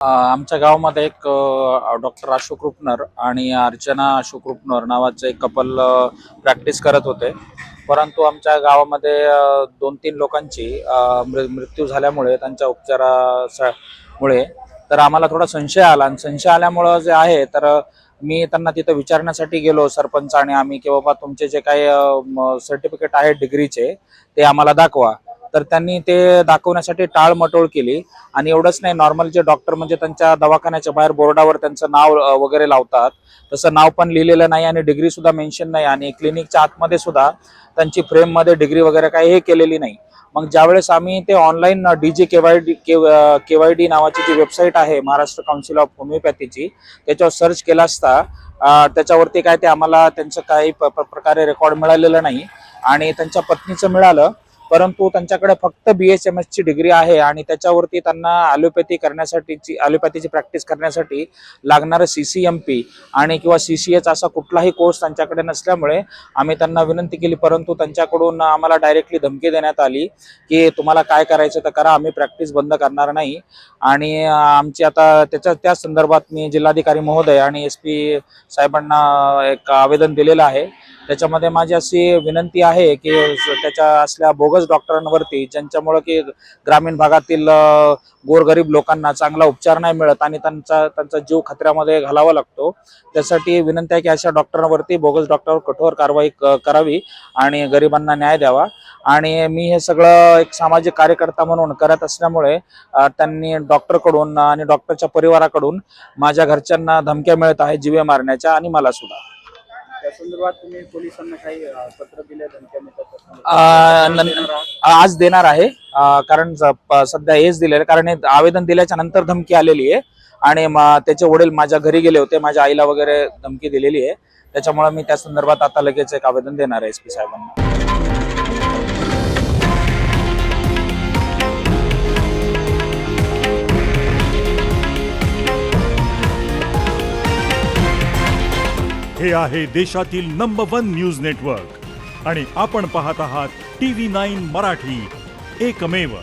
आमच्या गावामध्ये एक डॉक्टर अशोक रुपनर आणि अर्चना अशोक रुपनर नावाचे एक कपल प्रॅक्टिस करत होते. परंतु आमच्या गावामध्ये 2-3 लोकांची मृत्यू झाल्यामुळे त्यांच्या मुळे तर आम्हाला थोडा संशय आला आणि संशय आल्यामुळं जे आहे तर मी त्यांना तिथं विचारण्यासाठी गेलो सरपंच आणि आम्ही की बाबा तुमचे जे काही सर्टिफिकेट आहेत डिग्रीचे ते आम्हाला दाखवा. तर त्यांनी ते दाखवण्यासाठी टाळमटोल केली आणि एवढंच नाही, नॉर्मल जे डॉक्टर म्हणजे त्यांच्या दवाखान्याच्या बाहेर बोर्डावर त्यांचं नाव वगैरे लावतात तसं नाव पण लिहिलेलं नाही आणि डिग्री सुद्धा मेन्शन नाही आणि क्लिनिकच्या आतमध्ये सुद्धा त्यांची फ्रेममध्ये डिग्री वगैरे काही हे केलेली नाही. मग ज्यावेळेस आम्ही ते ऑनलाईन DG KYD नावाची जी वेबसाईट आहे महाराष्ट्र काउन्सिल ऑफ होमिओपॅथीची त्याच्यावर सर्च केला असता त्याच्यावरती काय ते आम्हाला त्यांचं काही प्रकारे रेकॉर्ड मिळालेलं नाही आणि त्यांच्या पत्नीचं मिळालं. परंतु त्यांच्याकडे फक्त BHMS ची डिग्री आहे आणि त्याच्यावरती त्यांना ॲलोपॅथीची प्रॅक्टिस करण्यासाठी लागणारं CCMP आणि किंवा CCH असा कुठलाही कोर्स त्यांच्याकडे नसल्यामुळे आम्ही त्यांना विनंती केली. परंतु त्यांच्याकडून आम्हाला डायरेक्टली धमकी देण्यात आली की तुम्हाला काय करायचं तर करा, आम्ही प्रॅक्टिस बंद करणार नाही. आणि आमची आता त्या संदर्भात मी जिल्हाधिकारी महोदय आणि SP साहेबांना एक आवेदन दिलेलं आहे. त्याच्यामध्ये माझी अशी विनंती आहे की त्याच्या असल्या बोगस डॉक्टरांवरती ज्यांच्यामुळे की ग्रामीण भागातील गोरगरीब लोकांना चांगला उपचार नाही मिळत आणि त्यांचा जीव खतऱ्यामध्ये घालावा लागतो, त्यासाठी विनंती आहे की अशा डॉक्टरांवरती, बोगस डॉक्टरवर कठोर कारवाई करावी आणि गरिबांना न्याय द्यावा. आणि मी हे सगळं एक सामाजिक कार्यकर्ता म्हणून करत असल्यामुळे त्यांनी डॉक्टरकडून आणि डॉक्टरच्या परिवाराकडून माझ्या घरच्यांना धमक्या मिळत आहेत जीवे मारण्याच्या आणि मला सुद्धा. त्या संदर्भात तुम्ही पोलिसांना काही पत्र दिले, धमक्या आज देणार आहे कारण सध्या हेच दिलेलं, कारण हे आवेदन दिल्याच्या नंतर धमकी आलेली आहे आणि त्याचे वडील माझ्या घरी गेले होते, माझ्या आईला वगैरे धमकी दिलेली आहे. त्याच्यामुळे मी त्या संदर्भात आता लगेच एक आवेदन देणार आहे SP साहेबांना. हे आहे देशातील नंबर 1 न्यूज नेटवर्क आणि आपण पाहत आहात TV9 मराठी, एकमेव.